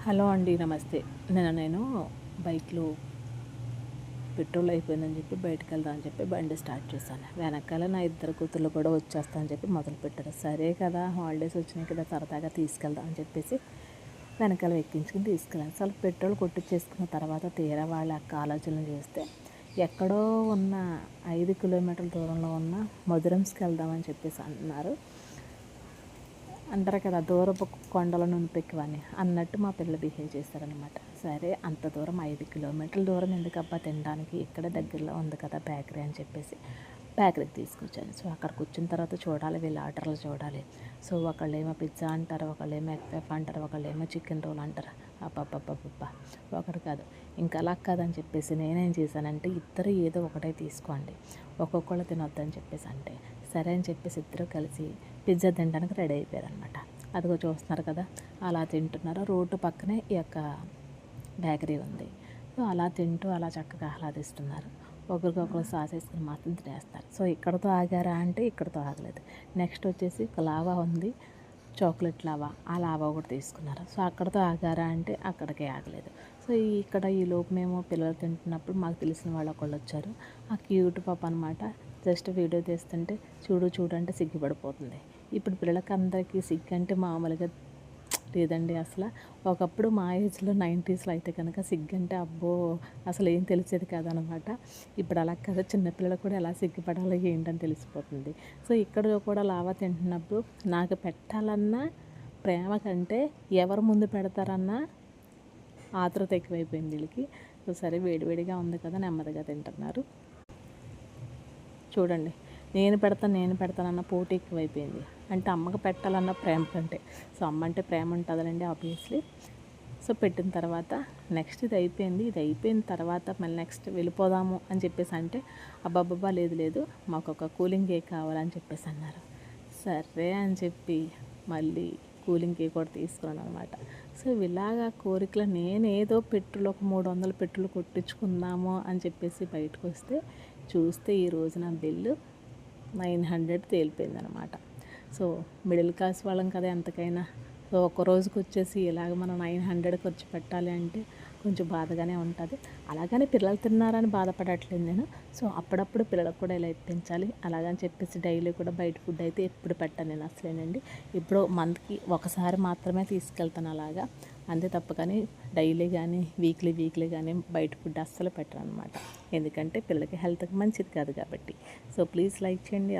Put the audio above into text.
Hello అండి, నమస్తే. నేను బైక్లో పెట్రోల్ అయిపోయిందని చెప్పి బయటకు వెళ్దామని చెప్పి బండి స్టార్ట్ చేశాను. వెనకాల నా ఇద్దరు కూతుర్లు కూడా వచ్చేస్తామని చెప్పి మొదలుపెట్టారు. సరే కదా, హాలిడేస్ వచ్చినాయి కదా, సరదాగా తీసుకెళ్దాం అని చెప్పేసి వెనకాల ఎక్కించుకుని తీసుకెళ్ళాను. అసలు పెట్రోల్ కొట్టించేసుకున్న తర్వాత తీరా వాళ్ళ ఆలోచనలు చేస్తే ఎక్కడో ఉన్న 5 కిలోమీటర్ల దూరంలో ఉన్న మధురంస్కి వెళ్దామని చెప్పేసి అంటారు కదా, దూరపు కొండల నునిపెక్కువని అన్నట్టు మా పిల్లలు బిహేవ్ చేస్తారనమాట. సరే, అంత దూరం 5 కిలోమీటర్ల దూరం ఎందుకబ్బా తినడానికి, ఇక్కడ దగ్గరలో ఉంది కదా బేకరీ అని చెప్పేసి బేకరీకి తీసుకొచ్చాను. సో అక్కడ కూర్చున్న తర్వాత చూడాలి, వీళ్ళ ఆర్డర్లు చూడాలి. సో ఒకళ్ళేమో పిజ్జా అంటారు, ఒకళ్ళేమో ఎగ్ పఫ్ అంటారు, ఒకళ్ళేమో చికెన్ రోల్ అంటారు. అబ్బబ్బబ్బబ్బా, ఒకటి కాదు ఇంకా అలా కాదని చెప్పేసి నేనేం చేశానంటే, ఇద్దరు ఏదో ఒకటే తీసుకోండి, ఒక్కొక్కళ్ళు తినొద్దని చెప్పేసి అంటే సరే అని చెప్పేసి ఇద్దరు కలిసి పిజ్జా తినడానికి రెడీ అయిపోయారనమాట. అదిగో చూస్తున్నారు కదా, అలా తింటున్నారు. రోడ్డు పక్కనే ఈ యొక్క బేకరీ ఉంది. సో అలా తింటూ అలా చక్కగా ఆహ్లాదిస్తున్నారు. ఒకరికొకరు సాస్ వేసుకుని మాత్రం తినేస్తారు. సో ఇక్కడతో ఆగారా అంటే ఇక్కడతో ఆగలేదు. నెక్స్ట్ వచ్చేసి ఒక లావా ఉంది, చాక్లెట్ లావా, ఆ లావా కూడా తీసుకున్నారు. సో అక్కడతో ఆగారా అంటే అక్కడికే ఆగలేదు. సో ఇక్కడ ఈ లోపు మేము పిల్లలు తింటున్నప్పుడు మాకు తెలిసిన వాళ్ళు ఒకళ్ళు వచ్చారు. ఆ క్యూట్ పాప అనమాట. జస్ట్ వీడియో తీస్తుంటే చూడంటే సిగ్గుపడిపోతుంది. ఇప్పుడు పిల్లలకి అందరికీ సిగ్గు అంటే మామూలుగా లేదండి అసలు. ఒకప్పుడు మా ఏజ్లో 90స్లో అయితే కనుక సిగ్గు అంటే అబ్బో అసలు ఏం తెలిసేది కాదనమాట. ఇప్పుడు అలా కదా, చిన్నపిల్లలకు కూడా ఎలా సిగ్గుపడాలో ఏంటని తెలిసిపోతుంది. సో ఇక్కడ కూడా లావా తింటున్నప్పుడు నాకు పెట్టాలన్నా ప్రేమ కంటే ఎవరు ముందు పెడతారన్న ఆతృత ఎక్కువైపోయింది వీళ్ళకి. సో సరే, వేడివేడిగా ఉంది కదా, నెమ్మదిగా తింటున్నారు. చూడండి, నేను పెడతానన్న పోటీ ఎక్కువైపోయింది. అంటే అమ్మకి పెట్టాలన్న ప్రేమ కంటే. సో అమ్మ అంటే ప్రేమ ఉంటుందండి ఆబ్వియస్లీ. సో పెట్టిన తర్వాత నెక్స్ట్ ఇది అయిపోయిన తర్వాత మళ్ళీ నెక్స్ట్ వెళ్ళిపోదాము అని చెప్పేసి అంటే అబ్బాబ్బా లేదు మాకు ఒక కూలింగ్ కేక్ కావాలని చెప్పేసి అన్నారు. సరే అని చెప్పి మళ్ళీ కూలింగ్ కేక్ కూడా తీసుకున్నాను అనమాట. సో ఇలాగా కోరికలు నేనేదో పెట్రోల్ ఒక 300 పెట్రోల్ కొట్టించుకుందాము అని చెప్పేసి బయటకు వస్తే చూస్తే ఈ రోజున బిల్లు 900 తేలిపోయిందనమాట. సో మిడిల్ క్లాస్ వాళ్ళం కదా ఎంతకైనా. సో ఒక రోజుకి వచ్చేసి ఇలాగ మనం 900 ఖర్చు పెట్టాలి అంటే కొంచెం బాధగానే ఉంటుంది. అలాగని పిల్లలు తిన్నారని బాధపడట్లేదు నేను. సో అప్పుడప్పుడు పిల్లలకు కూడా ఇలా ఇప్పించాలి అలాగని చెప్పేసి డైలీ కూడా బయట ఫుడ్ అయితే ఎప్పుడు పెట్టాను నేను అసలేనండి. ఇప్పుడు మంత్కి ఒకసారి మాత్రమే తీసుకెళ్తాను అలాగా, అంతే తప్ప కానీ డైలీ కానీ వీక్లీ కానీ బయట ఫుడ్ అస్సలు పెట్టను అనమాట. ఎందుకంటే పిల్లలకి హెల్త్కి మంచిది కాదు కాబట్టి. సో ప్లీజ్ లైక్ చేయండి.